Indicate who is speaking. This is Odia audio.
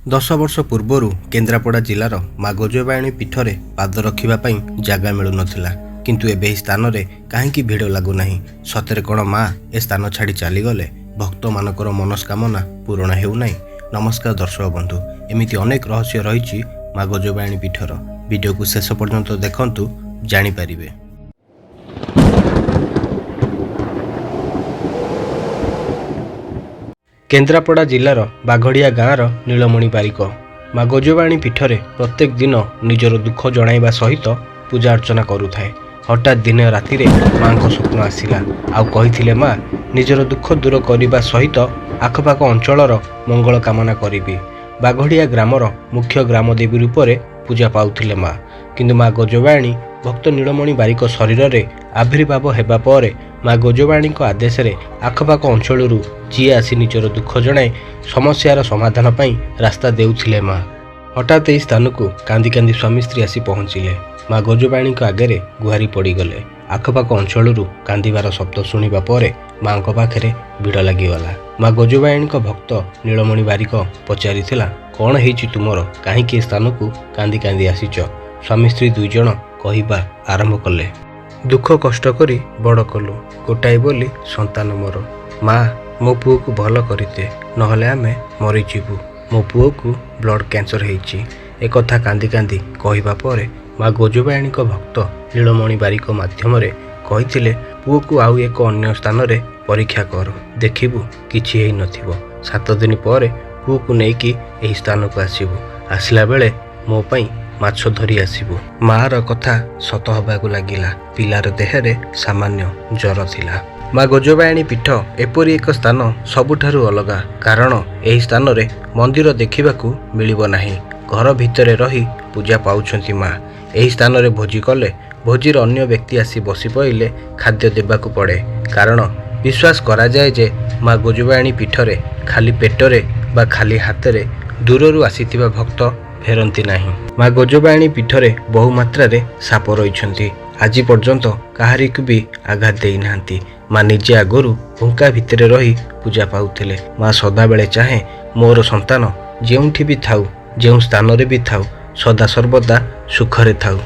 Speaker 1: 10 ବର୍ଷ ପୂର୍ବରୁ କେନ୍ଦ୍ରାପଡ଼ା ଜିଲ୍ଲାର ମା ଗଜବାଣୀ ପୀଠରେ ପାଦ ରଖିବା ପାଇଁ ଜାଗା ମିଳୁନଥିଲା। କିନ୍ତୁ ଏବେ ଏହି ସ୍ଥାନରେ କାହିଁକି ଭିଡ଼ ଲାଗୁନାହିଁ? ସତରେ କ'ଣ ମା ଏ ସ୍ଥାନ ଛାଡ଼ି ଚାଲିଗଲେ? ଭକ୍ତମାନଙ୍କର ମନସ୍କାମନା ପୂରଣ ହେଉନାହିଁ? ନମସ୍କାର ଦର୍ଶକ ବନ୍ଧୁ, ଏମିତି ଅନେକ ରହସ୍ୟ ରହିଛି ମା ଗଜବାଣୀ ପୀଠର। ଭିଡ଼ିଓକୁ ଶେଷ ପର୍ଯ୍ୟନ୍ତ ଦେଖନ୍ତୁ, ଜାଣିପାରିବେ। କେନ୍ଦ୍ରାପଡ଼ା ଜିଲ୍ଲାର ବାଘଡ଼ିଆ ଗାଁର ନୀଳମଣି ବାରିକ ମା ଗଜବାଣୀ ପୀଠରେ ପ୍ରତ୍ୟେକ ଦିନ ନିଜର ଦୁଃଖ ଜଣାଇବା ସହିତ ପୂଜା ଅର୍ଚ୍ଚନା କରୁଥାଏ। ହଠାତ୍ ଦିନ ରାତିରେ ମାଙ୍କ ସ୍ୱପ୍ନ ଆସିଲା ଆଉ କହିଥିଲେ, ମା ନିଜର ଦୁଃଖ ଦୂର କରିବା ସହିତ ଆଖପାଖ ଅଞ୍ଚଳର ମଙ୍ଗଳ କାମନା କରିବି। ବାଘଡ଼ିଆ ଗ୍ରାମର ମୁଖ୍ୟ ଗ୍ରାମଦେବୀ ରୂପରେ ପୂଜା ପାଉଥିଲେ ମା। କିନ୍ତୁ ମା ଗଜବାଣୀ ଭକ୍ତ ନୀଳମଣି ବାରିକ ଶରୀରରେ ଆବିର୍ଭାବ ହେବା ପରେ ମା ଗଜବାଣୀଙ୍କ ଆଦେଶରେ ଆଖପାଖ ଅଞ୍ଚଳରୁ ଯିଏ ଆସି ନିଜର ଦୁଃଖ ଜଣାଇ ସମସ୍ୟାର ସମାଧାନ ପାଇଁ ରାସ୍ତା ଦେଉଥିଲେ ମା। ହଠାତ୍ ଏହି ସ୍ଥାନକୁ କାନ୍ଦି କାନ୍ଦି ସ୍ୱାମୀ ସ୍ତ୍ରୀ ଆସି ପହଞ୍ଚିଲେ। ମା ଗଜବାଣୀଙ୍କ ଆଗରେ ଗୁହାରି ପଡ଼ିଗଲେ। ଆଖପାଖ ଅଞ୍ଚଳରୁ କାନ୍ଦିବାର ଶବ୍ଦ ଶୁଣିବା ପରେ ମାଙ୍କ ପାଖରେ ଭିଡ଼ ଲାଗିଗଲା। ମା ଗଜବାଣୀଙ୍କ ଭକ୍ତ ନୀଳମଣି ବାରିକ ପଚାରିଥିଲା, କ'ଣ ହେଇଛି ତୁମର? କାହିଁକି ଏ ସ୍ଥାନକୁ କାନ୍ଦି କାନ୍ଦି ଆସିଛ? ସ୍ୱାମୀ ସ୍ତ୍ରୀ ଦୁଇଜଣ କହିବା ଆରମ୍ଭ କଲେ। ଦୁଃଖ କଷ୍ଟ କରି ବଡ଼ କଲୁ, ଗୋଟାଏ ବୋଲି ସନ୍ତାନ ମୋର। ମା ମୋ ପୁଅକୁ ଭଲ କରିଦେ, ନହେଲେ ଆମେ ମରିଯିବୁ। ମୋ ପୁଅକୁ ବ୍ଲଡ଼ କ୍ୟାନ୍ସର ହେଇଛି। ଏକଥା କାନ୍ଦି କାନ୍ଦି କହିବା ପରେ ମା ଗଜବାଣୀଙ୍କ ଭକ୍ତ ନୀଳମଣି ବାରିକ ମାଧ୍ୟମରେ କହିଥିଲେ, ପୁଅକୁ ଆଉ ଏକ ଅନ୍ୟ ସ୍ଥାନରେ ପରୀକ୍ଷା କର, ଦେଖିବୁ କିଛି ହେଇନଥିବ। 7 ଦିନ ପରେ ପୁଅକୁ ନେଇକି ଏହି ସ୍ଥାନକୁ ଆସିବୁ। ଆସିଲା ବେଳେ ମୋ ପାଇଁ ମାଛ ଧରି ଆସିବୁ। ମାର କଥା ସତ ହେବାକୁ ଲାଗିଲା। ପିଲାର ଦେହରେ ସାମାନ୍ୟ ଜ୍ୱର ଥିଲା। ମା ଗଜବାଣୀ ପୀଠ ଏପରି ଏକ ସ୍ଥାନ ସବୁଠାରୁ ଅଲଗା, କାରଣ ଏହି ସ୍ଥାନରେ ମନ୍ଦିର ଦେଖିବାକୁ ମିଳିବ ନାହିଁ। ଘର ଭିତରେ ରହି ପୂଜା ପାଉଛନ୍ତି ମା। ଏହି ସ୍ଥାନରେ ଭୋଜି କଲେ ଭୋଜିର ଅନ୍ୟ ବ୍ୟକ୍ତି ଆସି ବସି ପଡ଼ିଲେ ଖାଦ୍ୟ ଦେବାକୁ ପଡ଼େ, କାରଣ ବିଶ୍ୱାସ କରାଯାଏ ଯେ ମା ଗଜବାଣୀ ପୀଠରେ ଖାଲି ପେଟରେ ବା ଖାଲି ହାତରେ ଦୂରରୁ ଆସିଥିବା ଭକ୍ତ ଫେରନ୍ତି ନାହିଁ। ମା ଗଜବାଣୀ ପୀଠରେ ବହୁ ମାତ୍ରାରେ ସାପ ରହିଛନ୍ତି। ଆଜି ପର୍ଯ୍ୟନ୍ତ କାହାରିକୁ ବି ଆଘାତ ଦେଇନାହାନ୍ତି। ମା ନିଜେ ଆଗରୁ ହୁଙ୍କା ଭିତରେ ରହି ପୂଜା ପାଉଥିଲେ। ମା ସଦାବେଳେ ଚାହେଁ ମୋର ସନ୍ତାନ ଯେଉଁଠି ବି ଥାଉ, ଯେଉଁ ସ୍ଥାନରେ ବି ଥାଉ, ସଦା ସର୍ବଦା ସୁଖରେ ଥାଉ।